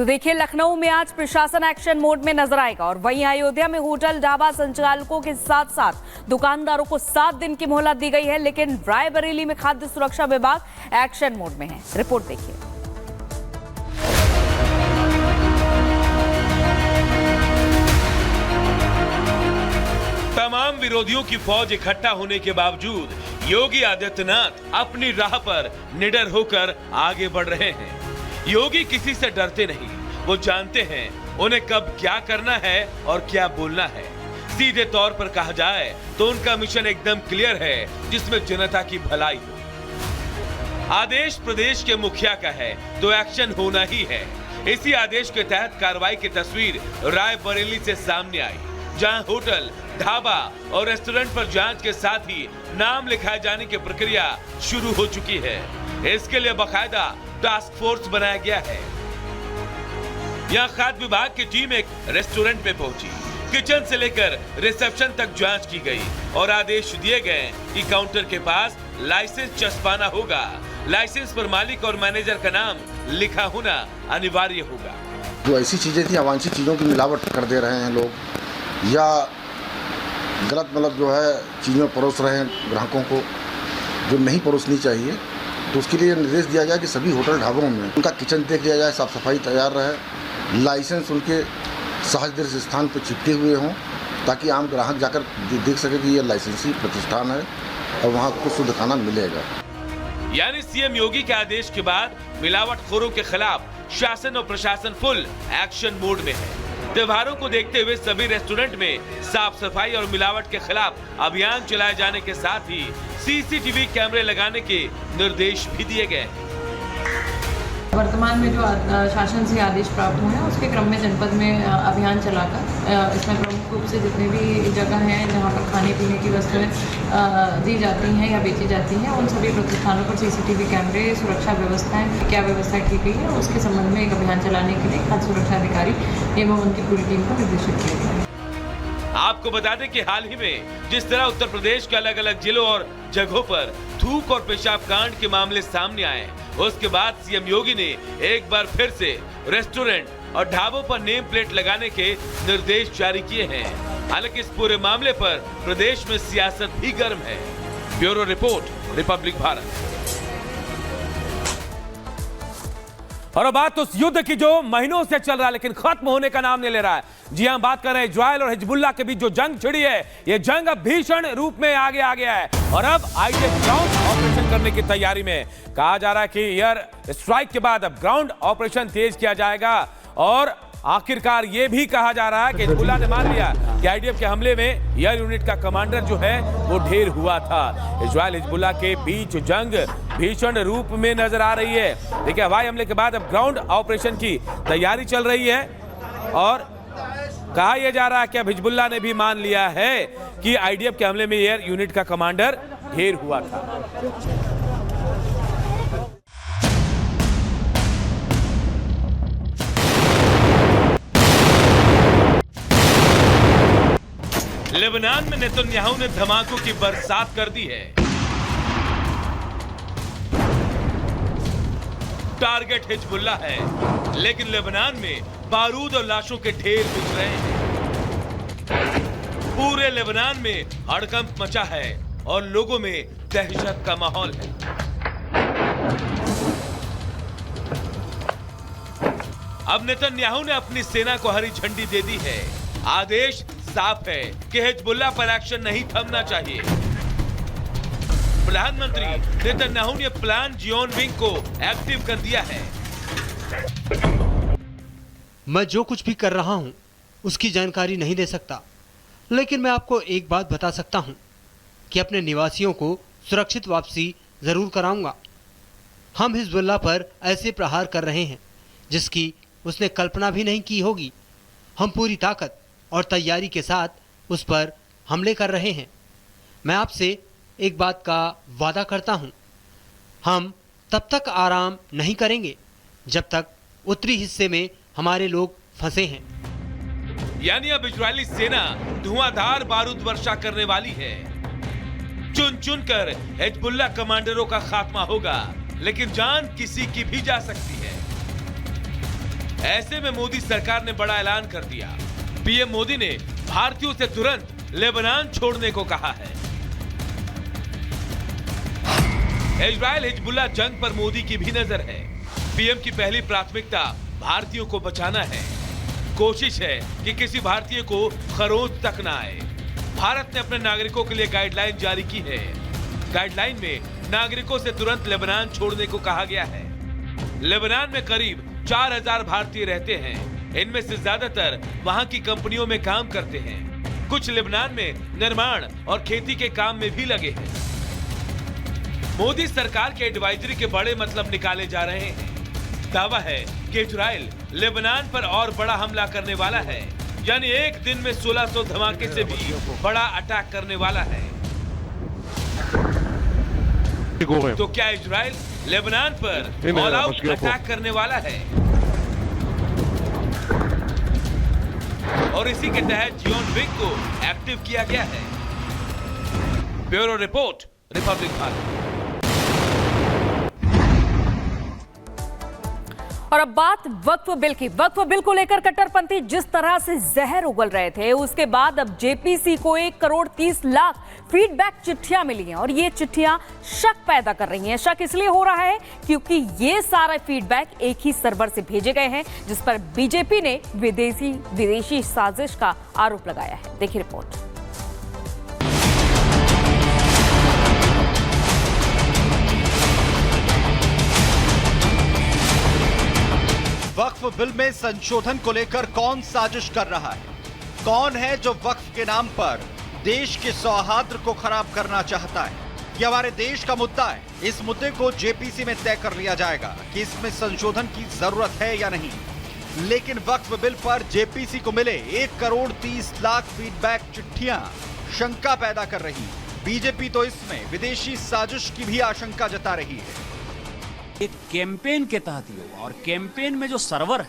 तो देखिए, लखनऊ में आज प्रशासन एक्शन मोड में नजर आएगा और वहीं अयोध्या में होटल ढाबा संचालकों के साथ साथ दुकानदारों को 7 दिन की मोहलत दी गई है। लेकिन रायबरेली में खाद्य सुरक्षा विभाग एक्शन मोड में है। रिपोर्ट देखिए। तमाम विरोधियों की फौज इकट्ठा होने के बावजूद योगी आदित्यनाथ अपनी राह पर निडर होकर आगे बढ़ रहे हैं। योगी किसी से डरते नहीं, वो जानते हैं उन्हें कब क्या करना है और क्या बोलना है। सीधे तौर पर कहा जाए तो उनका मिशन एकदम क्लियर है, जिसमें जनता की भलाई हो। आदेश प्रदेश के मुखिया का है तो एक्शन होना ही है। इसी आदेश के तहत कार्रवाई की तस्वीर रायबरेली से सामने आई, जहां होटल, ढाबा और रेस्टोरेंट पर जांच के साथ ही नाम लिखाए जाने की प्रक्रिया शुरू हो चुकी है। इसके लिए बाकायदा टास्क फोर्स बनाया गया है। यहां खाद्य विभाग की टीम एक रेस्टोरेंट में पहुंची। किचन से लेकर रिसेप्शन तक जांच की गई और आदेश दिए गए कि काउंटर के पास लाइसेंस चस्पाना होगा। लाइसेंस पर मालिक और मैनेजर का नाम लिखा होना अनिवार्य होगा। जो ऐसी चीजें थी, अवांछित चीजों की मिलावट कर दे रहे हैं लोग, या गलत जो है चीज़ें परोस रहे हैं ग्राहकों को, जो नहीं परोसनी चाहिए, तो उसके लिए निर्देश दिया गया कि सभी होटल ढाबों में उनका किचन देख लिया जाए, साफ सफाई तैयार रहे, लाइसेंस उनके सहज दृश्य स्थान पर चिपके हुए हों, ताकि आम ग्राहक जाकर देख सके कि यह लाइसेंसी प्रतिष्ठान है और वहाँ को शुद्ध खाना मिलेगा। यानी सीएम योगी के आदेश के बाद मिलावटखोरों के खिलाफ शासन और प्रशासन फुल एक्शन मोड में है। त्योहारों को देखते हुए सभी रेस्टोरेंट में साफ सफाई और मिलावट के खिलाफ अभियान चलाए जाने के साथ ही सीसीटीवी कैमरे लगाने के निर्देश भी दिए गए। वर्तमान में जो शासन से आदेश प्राप्त हुए हैं, उसके क्रम में जनपद में अभियान चलाकर इसमें प्रमुख रूप से जितने भी जगह हैं जहां पर खाने पीने की वस्तुएं दी जाती हैं या बेची जाती हैं, उन सभी प्रतिष्ठानों पर सीसीटीवी कैमरे, सुरक्षा व्यवस्थाएं क्या व्यवस्था की गई है, उसके संबंध में एक अभियान चलाने के लिए खाद्य सुरक्षा अधिकारी एवं उनकी पूरी टीम को निर्देशित किया गया है। आपको बता दें कि हाल ही में जिस तरह उत्तर प्रदेश के अलग अलग जिलों और जगहों पर थूक और पेशाब कांड के मामले सामने आए, उसके बाद सीएम योगी ने एक बार फिर से रेस्टोरेंट और ढाबों पर नेम प्लेट लगाने के निर्देश जारी किए हैं। हालांकि इस पूरे मामले पर प्रदेश में सियासत भी गर्म है। Bureau report, Republic Bharat. और अब बात उस युद्ध की जो महीनों से चल रहा है लेकिन खत्म होने का नाम नहीं ले रहा है। जी हां, बात कर रहे हैं इजराइल और हिजबुल्लाह के बीच जो जंग छिड़ी है, ये जंग अब भीषण रूप में आगे आ गया है और अब आईडीएफ ग्राउंड ऑपरेशन करने की तैयारी में। कहा जा रहा है कि एयर स्ट्राइक के बाद अब ग्राउंड ऑपरेशन तेज किया जाएगा और आखिरकार ये भी कहा जा रहा है कि हिजबुल्लाह ने मान लिया कि आईडीएफ के हमले में एयर यूनिट का कमांडर जो है वो ढेर हुआ था। इजराइल हिजबुल्लाह के बीच जंग भीषण रूप में नजर आ रही है। देखिए, हवाई हमले के बाद अब ग्राउंड ऑपरेशन की तैयारी चल रही है और कहा यह जा रहा है कि अब हिजबुल्लाह ने भी मान लिया है कि आईडीएफ के हमले में एयर यूनिट का कमांडर ढेर हुआ था। लेबनान में नेतन्याहू ने धमाकों की बरसात कर दी है। टारगेट हिजबुल्लाह है, लेकिन लेबनान में बारूद और लाशों के ढेर बिछ रहे हैं। पूरे लेबनान में हड़कंप मचा है और लोगों में दहशत का माहौल है। अब नेतन्याहू ने अपनी सेना को हरी झंडी दे दी है। आदेश साफ है कि हिजबुल्लाह पर एक्शन नहीं थमना चाहिए। प्रधानमंत्री नेतन्याहू ने प्लान जियोन विंग को एक्टिव कर दिया है। मैं जो कुछ भी कर रहा हूं उसकी जानकारी नहीं दे सकता, लेकिन मैं आपको एक बात बता सकता हूं कि अपने निवासियों को सुरक्षित वापसी जरूर कराऊंगा। हम हिजबुल्लाह पर ऐसे प्रहार कर रहे हैं जिसकी उसने कल्पना भी नहीं की होगी। हम पूरी ताकत और तैयारी के साथ उस पर हमले कर रहे हैं। मैं आपसे एक बात का वादा करता हूं, हम तब तक आराम नहीं करेंगे जब तक उत्तरी हिस्से में हमारे लोग फंसे हैं। यानी अब इजरायली सेना धुआंधार बारूद वर्षा करने वाली है। चुन चुन कर हिजबुल्लाह कमांडरों का खात्मा होगा, लेकिन जान किसी की भी जा सकती है। ऐसे में मोदी सरकार ने बड़ा ऐलान कर दिया। पीएम मोदी ने भारतीयों से तुरंत लेबनान छोड़ने को कहा है। इजराइल हिजबुल्लाह जंग पर मोदी की भी नजर है। पीएम की पहली प्राथमिकता भारतीयों को बचाना है। कोशिश है कि किसी भारतीय को खरोंच तक ना आए। भारत ने अपने नागरिकों के लिए गाइडलाइन जारी की है। गाइडलाइन में नागरिकों से तुरंत लेबनान छोड़ने को कहा गया है। लेबनान में करीब 4000 भारतीय रहते हैं। इनमें से ज्यादातर वहां की कंपनियों में काम करते हैं। कुछ लेबनान में निर्माण और खेती के काम में भी लगे हैं। मोदी सरकार के एडवाइजरी के बड़े मतलब निकाले जा रहे हैं। दावा है कि इजराइल लेबनान पर और बड़ा हमला करने वाला है, यानी एक दिन में 1600 धमाके से भी बड़ा अटैक करने वाला है। तो क्या इजराइल लेबनान पर ऑल आउट अटैक करने वाला है? और इसी के तहत जियोन विंग को एक्टिव किया गया है। Bureau report, Republic Bharat. और अब बात वक्फ बिल की। वक्फ बिल को लेकर कट्टरपंथी जिस तरह से जहर उगल रहे थे, उसके बाद अब जेपीसी को 1 करोड़ 30 लाख फीडबैक चिट्ठियां मिली हैं और ये चिट्ठियां शक पैदा कर रही हैं। शक इसलिए हो रहा है क्योंकि ये सारे फीडबैक एक ही सर्वर से भेजे गए हैं, जिस पर बीजेपी ने विदेशी साजिश का आरोप लगाया है। देखिए रिपोर्ट। वक्फ बिल में संशोधन को लेकर कौन साजिश कर रहा है? कौन है जो वक्फ के नाम पर देश के सौहार्द को खराब करना चाहता है? ये हमारे देश का मुद्दा है। इस मुद्दे को जेपीसी में तय कर लिया जाएगा कि इसमें संशोधन की जरूरत है या नहीं। लेकिन वक्फ बिल पर जेपीसी को मिले 1 करोड़ 30 लाख फीडबैक चिट्ठियां शंका पैदा कर रही। बीजेपी तो इसमें विदेशी साजिश की भी आशंका जता रही है। एक कैंपेन के तहत ही हो, और कैंपेन में जो सर्वर है,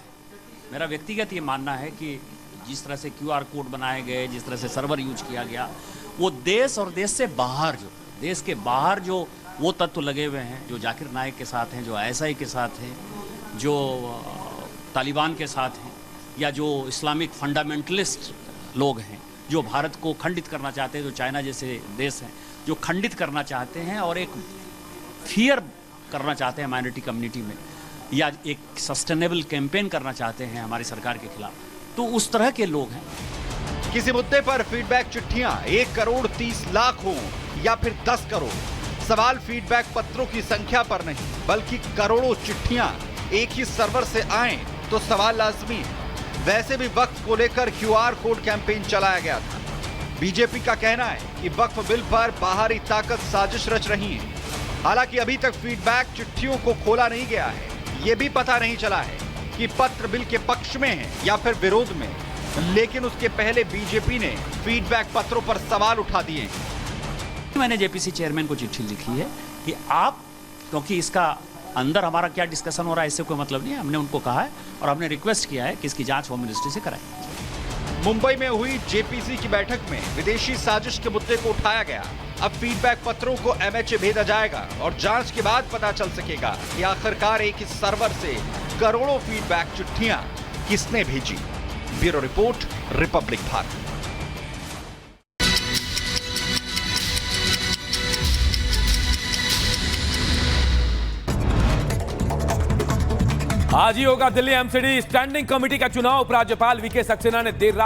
मेरा व्यक्तिगत ये मानना है कि जिस तरह से क्यूआर कोड बनाए गए, जिस तरह से सर्वर यूज किया गया, वो देश और देश से बाहर देश के बाहर जो वो तत्व लगे हुए हैं, जो जाकिर नाइक के साथ हैं, जो आईएसआई के साथ हैं, जो तालिबान के साथ हैं, या जो इस्लामिक फंडामेंटलिस्ट लोग हैं, जो भारत को खंडित करना चाहते हैं, जो चाइना जैसे देश हैं जो खंडित करना चाहते हैं और एक फियर करना चाहते हैं माइनॉरिटी कम्युनिटी में, या एक सस्टेनेबल कैंपेन करना चाहते हैं हमारी सरकार के खिलाफ, तो उस तरह के लोग हैं। किसी मुद्दे पर फीडबैक चिट्ठियां 1 करोड़ 30 लाख हो या फिर 10 करोड़, सवाल फीडबैक पत्रों की संख्या पर नहीं, बल्कि करोड़ों चिट्ठियां एक ही सर्वर से आए तो सवाल लाजमी है। वैसे भी वक्फ को लेकर क्यूआर कोड कैंपेन चलाया गया था। बीजेपी का कहना है कि वक्फ बिल पर बाहरी ताकत साजिश रच रही है। हालांकि अभी तक फीडबैक चिट्ठियों को खोला नहीं गया है। ये भी पता नहीं चला है कि पत्र बिल के पक्ष में है या फिर विरोध में। लेकिन उसके पहले बीजेपी ने फीडबैक पत्रों पर सवाल उठा दिए। मैंने जेपीसी चेयरमैन को चिट्ठी लिखी है कि आप, क्योंकि इसका अंदर हमारा क्या डिस्कशन हो रहा है इससे कोई मतलब नहीं है, हमने उनको कहा है और हमने रिक्वेस्ट किया है कि इसकी जांच होम मिनिस्ट्री से कराएं। मुंबई में हुई जेपीसी की बैठक में विदेशी साजिश के मुद्दे को उठाया गया। अब फीडबैक पत्रों को एमएचए भेजा जाएगा और जांच के बाद पता चल सकेगा कि आखिरकार एक ही सर्वर से करोड़ों फीडबैक चिट्ठियां किसने भेजी। Bureau report, Republic Bharat. आज ही होगा दिल्ली एमसीडी स्टैंडिंग कमेटी का चुनाव। उपराज्यपाल वीके सक्सेना ने देर रात